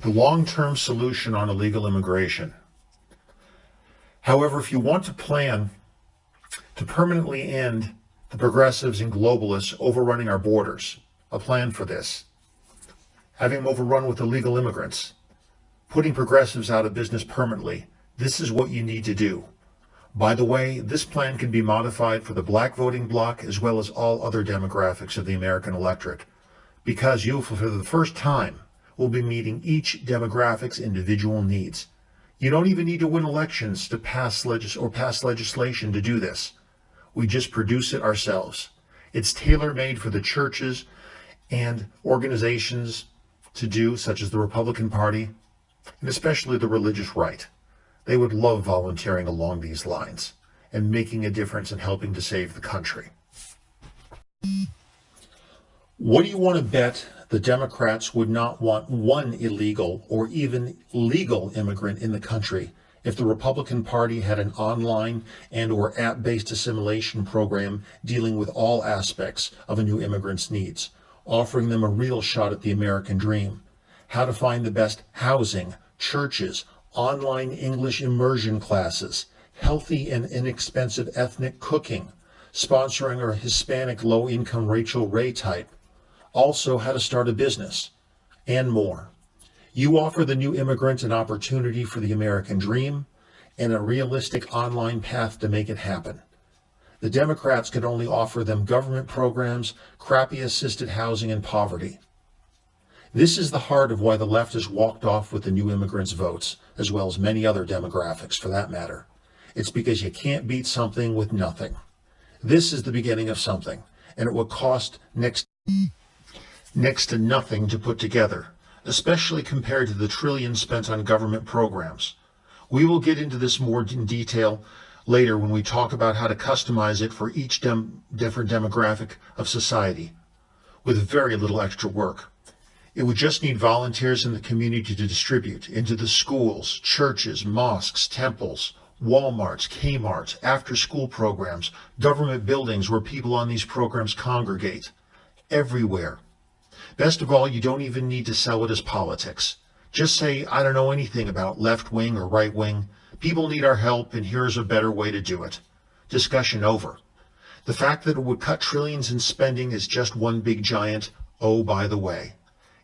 the long-term solution on illegal immigration. However, if you want to plan to permanently end the progressives and globalists overrunning our borders, a plan for this, having them overrun with illegal immigrants, putting progressives out of business permanently, this is what you need to do. By the way, this plan can be modified for the black voting bloc as well as all other demographics of the American electorate, because you, for the first time, will be meeting each demographic's individual needs. You don't even need to win elections to pass legislation to do this. We just produce it ourselves. It's tailor-made for the churches and organizations to do, such as the Republican Party, and especially the religious right. They would love volunteering along these lines and making a difference in helping to save the country. What do you want to bet the Democrats would not want one illegal or even legal immigrant in the country if the Republican Party had an online and or app-based assimilation program dealing with all aspects of a new immigrant's needs, offering them a real shot at the American dream, how to find the best housing, churches, online English immersion classes, healthy and inexpensive ethnic cooking, sponsoring a Hispanic low-income Rachel Ray type, also how to start a business, and more. You offer the new immigrant an opportunity for the American dream and a realistic online path to make it happen. The Democrats could only offer them government programs, crappy assisted housing, and poverty. This is the heart of why the left has walked off with the new immigrants' votes, as well as many other demographics for that matter. It's because you can't beat something with nothing. This is the beginning of something, and it would cost next to nothing to put together, especially compared to the trillions spent on government programs. We will get into this more in detail later when we talk about how to customize it for each different demographic of society, with very little extra work. It would just need volunteers in the community to distribute into the schools, churches, mosques, temples, Walmarts, Kmarts, after-school programs, government buildings where people on these programs congregate. Everywhere. Best of all, you don't even need to sell it as politics. Just say, I don't know anything about left wing or right wing. People need our help, and here's a better way to do it. Discussion over. The fact that it would cut trillions in spending is just one big giant, oh, by the way.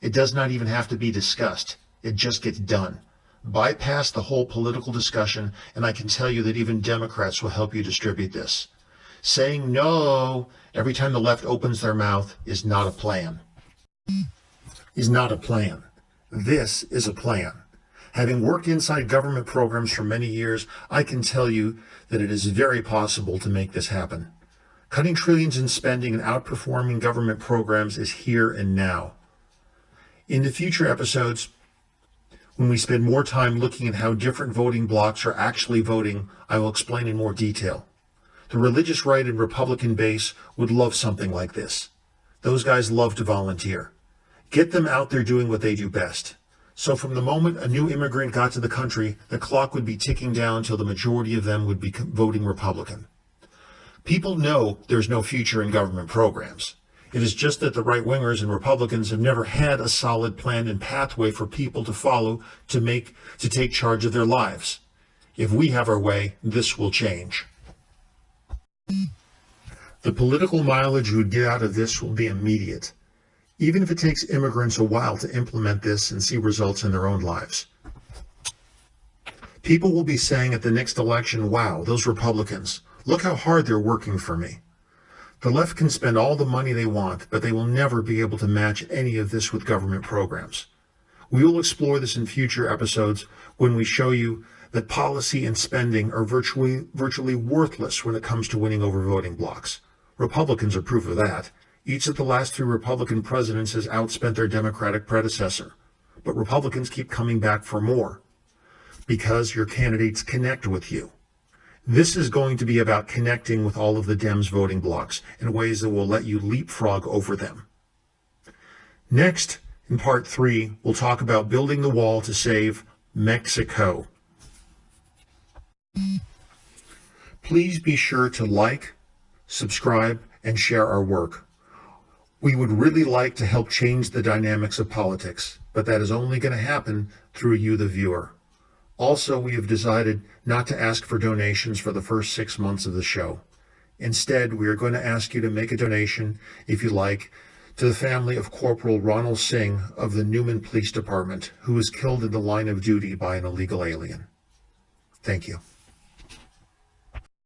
It does not even have to be discussed. It just gets done. Bypass the whole political discussion, and I can tell you that even Democrats will help you distribute this. Saying no every time the left opens their mouth is not a plan. Is not a plan. This is a plan. Having worked inside government programs for many years, I can tell you that it is very possible to make this happen. Cutting trillions in spending and outperforming government programs is here and now. In the future episodes, when we spend more time looking at how different voting blocs are actually voting, I will explain in more detail. The religious right and Republican base would love something like this. Those guys love to volunteer. Get them out there doing what they do best. So from the moment a new immigrant got to the country, the clock would be ticking down until the majority of them would be voting Republican. People know there's no future in government programs. It is just that the right-wingers and Republicans have never had a solid plan and pathway for people to follow to take charge of their lives. If we have our way, this will change. The political mileage you would get out of this will be immediate, even if it takes immigrants a while to implement this and see results in their own lives. People will be saying at the next election, wow, those Republicans, look how hard they're working for me. The left can spend all the money they want, but they will never be able to match any of this with government programs. We will explore this in future episodes when we show you that policy and spending are virtually worthless when it comes to winning over voting blocs. Republicans are proof of that. Each of the last 3 Republican presidents has outspent their Democratic predecessor. But Republicans keep coming back for more because your candidates connect with you. This is going to be about connecting with all of the Dems voting blocs in ways that will let you leapfrog over them. Next, in part 3, we'll talk about building the wall to save Mexico. Please be sure to like, subscribe, and share our work. We would really like to help change the dynamics of politics, but that is only going to happen through you, the viewer. Also, we have decided not to ask for donations for the first 6 months of the show. Instead, we are going to ask you to make a donation, if you like, to the family of Corporal Ronald Singh of the Newman Police Department, who was killed in the line of duty by an illegal alien. Thank you.